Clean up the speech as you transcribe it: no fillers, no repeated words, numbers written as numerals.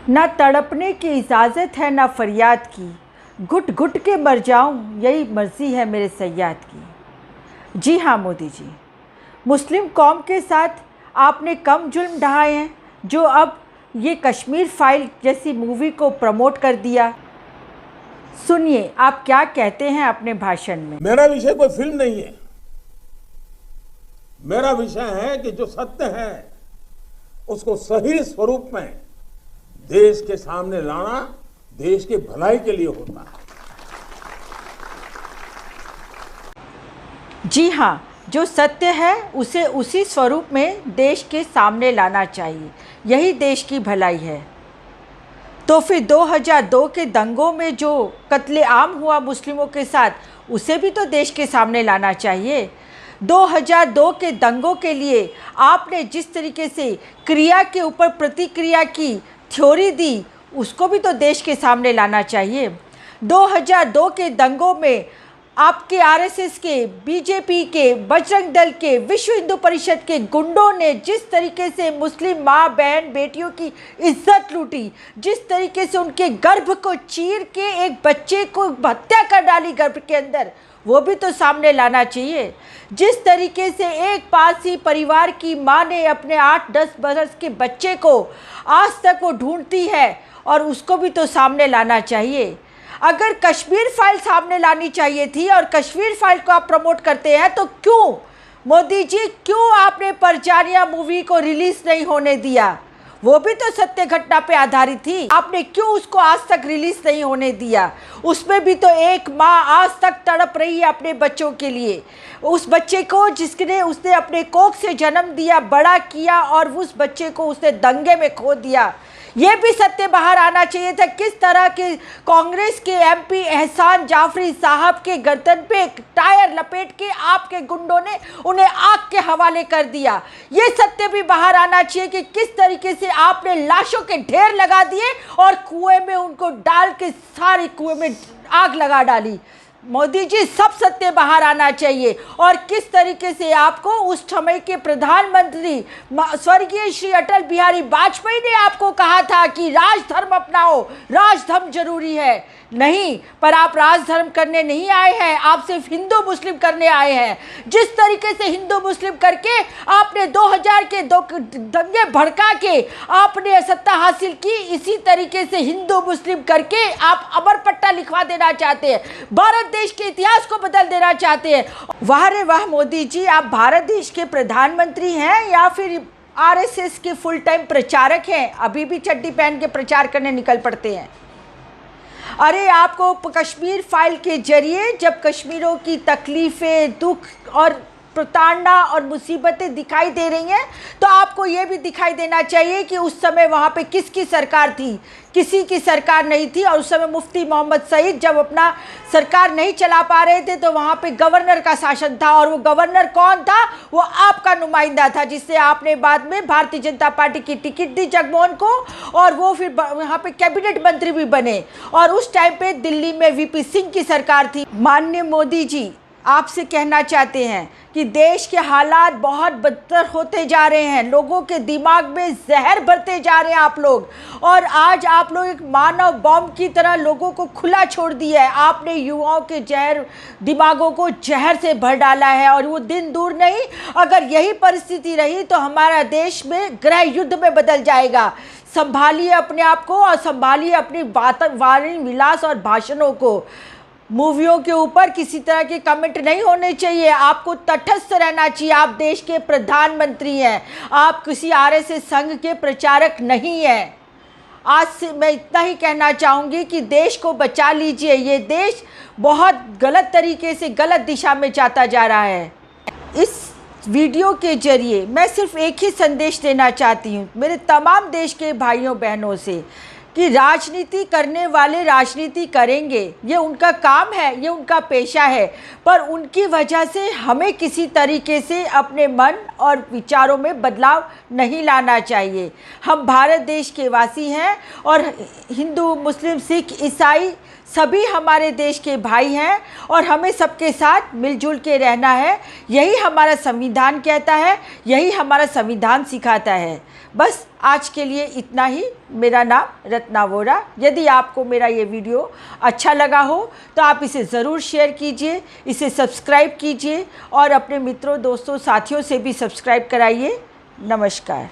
ना तड़पने की इजाज़त है ना फरियाद की, घुट घुट के मर जाऊं यही मर्ज़ी है मेरे सय्याद की। जी हाँ मोदी जी, मुस्लिम कौम के साथ आपने कम जुल्म ढाए हैं जो अब ये कश्मीर फाइल जैसी मूवी को प्रमोट कर दिया। सुनिए आप क्या कहते हैं अपने भाषण में। मेरा विषय कोई फिल्म नहीं है, मेरा विषय है कि जो सत्य है उसको सही स्वरूप में देश के सामने लाना देश की भलाई के लिए होता है। जी हाँ, जो सत्य है उसे उसी स्वरूप में देश के सामने लाना चाहिए, यही देश की भलाई है। तो फिर 2002 के दंगों में जो कत्लेआम हुआ मुस्लिमों के साथ, उसे भी तो देश के सामने लाना चाहिए। 2002 के दंगों के लिए आपने जिस तरीके से क्रिया के ऊपर प्रतिक्रिया की थ्योरी दी, उसको भी तो देश के सामने लाना चाहिए। 2002 के दंगों में आपके आरएसएस के, बीजेपी के, बजरंग दल के, विश्व हिंदू परिषद के गुंडों ने जिस तरीके से मुस्लिम माँ बहन बेटियों की इज्जत लूटी, जिस तरीके से उनके गर्भ को चीर के एक बच्चे को हत्या कर डाली गर्भ के अंदर, वो भी तो सामने लाना चाहिए। जिस तरीके से एक पारसी परिवार की माँ ने अपने 8-10 बरस के बच्चे को आज तक वो ढूंढती है, और उसको भी तो सामने लाना चाहिए। अगर कश्मीर फाइल सामने लानी चाहिए थी और कश्मीर फाइल को आप प्रमोट करते हैं, तो क्यों मोदी जी, क्यों आपने परजानिया मूवी को रिलीज नहीं होने दिया? वो भी तो सत्य घटना पे आधारित थी, आपने क्यों उसको आज तक रिलीज नहीं होने दिया? उसमें भी तो एक माँ आज तक तड़प रही है अपने बच्चों के लिए, उस बच्चे को जिसने उसने अपने कोख से जन्म दिया, बड़ा किया, और उस बच्चे को उसने दंगे में खो दिया। ये भी सत्य बाहर आना चाहिए था। किस तरह के कांग्रेस के एमपी एहसान जाफरी साहब के गर्दन पे टायर लपेट के आपके गुंडों ने उन्हें आग के हवाले कर दिया। ये सत्य भी बाहर आना चाहिए कि किस तरीके से आपने लाशों के ढेर लगा दिए और कुएं में उनको डाल के सारी कुएं में आग लगा डाली। मोदी जी, सब सत्य बाहर आना चाहिए। और किस तरीके से आपको उस समय के प्रधानमंत्री स्वर्गीय श्री अटल बिहारी वाजपेयी ने आपको कहा था कि राजधर्म अपनाओ, राजधर्म जरूरी है। नहीं, पर आप राजधर्म करने नहीं आए हैं, आप सिर्फ हिंदू मुस्लिम करने आए हैं। जिस तरीके से हिंदू मुस्लिम करके आपने 2000 के दंगे भड़का के आपने सत्ता हासिल की, इसी तरीके से हिंदू मुस्लिम करके आप अमर पट्टा लिखवा देना चाहते हैं, भारत देश के इतिहास को बदल देना चाहते हैं। वाह रे वाह मोदी जी, आप भारत देश के प्रधानमंत्री हैं या फिर आरएसएस के फुल टाइम प्रचारक हैं? अभी भी चड्डी पहन के प्रचार करने निकल पड़ते हैं। अरे आपको कश्मीर फाइल के जरिए जब कश्मीरों की तकलीफ़ें, दुख और प्रताड़ना और मुसीबतें दिखाई दे रही हैं, तो आपको ये भी दिखाई देना चाहिए कि उस समय वहाँ पे किसकी सरकार थी? किसी की सरकार नहीं थी। और उस समय मुफ्ती मोहम्मद सईद जब अपना सरकार नहीं चला पा रहे थे, तो वहाँ पे गवर्नर का शासन था। और वो गवर्नर कौन था? वो आपका नुमाइंदा था, जिससे आपने बाद में भारतीय जनता पार्टी की टिकट दी जगमोहन को, और वो फिर वहाँ पे कैबिनेट मंत्री भी बने। और उस टाइम पे दिल्ली में वीपी सिंह की सरकार थी। माननीय मोदी जी, आपसे कहना चाहते हैं कि देश के हालात बहुत बदतर होते जा रहे हैं, लोगों के दिमाग में जहर भरते जा रहे हैं आप लोग, और आज आप लोग एक मानव बॉम्ब की तरह लोगों को खुला छोड़ दिया है। आपने युवाओं के दिमागों को जहर से भर डाला है, और वो दिन दूर नहीं, अगर यही परिस्थिति रही तो हमारा देश में गृह युद्ध में बदल जाएगा। संभालिए अपने आप को और संभालिए अपनी वाणी विलास और भाषणों को। मूवियों के ऊपर किसी तरह के कमेंट नहीं होने चाहिए, आपको तटस्थ रहना चाहिए। आप देश के प्रधानमंत्री हैं, आप किसी आरएसएस संघ के प्रचारक नहीं हैं। आज से मैं इतना ही कहना चाहूँगी कि देश को बचा लीजिए, ये देश बहुत गलत तरीके से गलत दिशा में जाता जा रहा है। इस वीडियो के जरिए मैं सिर्फ एक ही संदेश देना चाहती हूँ मेरे तमाम देश के भाइयों बहनों से, कि राजनीति करने वाले राजनीति करेंगे, ये उनका काम है, ये उनका पेशा है, पर उनकी वजह से हमें किसी तरीके से अपने मन और विचारों में बदलाव नहीं लाना चाहिए। हम भारत देश के वासी हैं, और हिंदू, मुस्लिम, सिख, ईसाई सभी हमारे देश के भाई हैं, और हमें सबके साथ मिलजुल के रहना है। यही हमारा संविधान कहता है, यही हमारा संविधान सिखाता है। बस आज के लिए इतना ही। मेरा नाम रत्ना वोरा। यदि आपको मेरा ये वीडियो अच्छा लगा हो तो आप इसे ज़रूर शेयर कीजिए, इसे सब्सक्राइब कीजिए और अपने मित्रों, दोस्तों, साथियों से भी सब्सक्राइब कराइए। नमस्कार।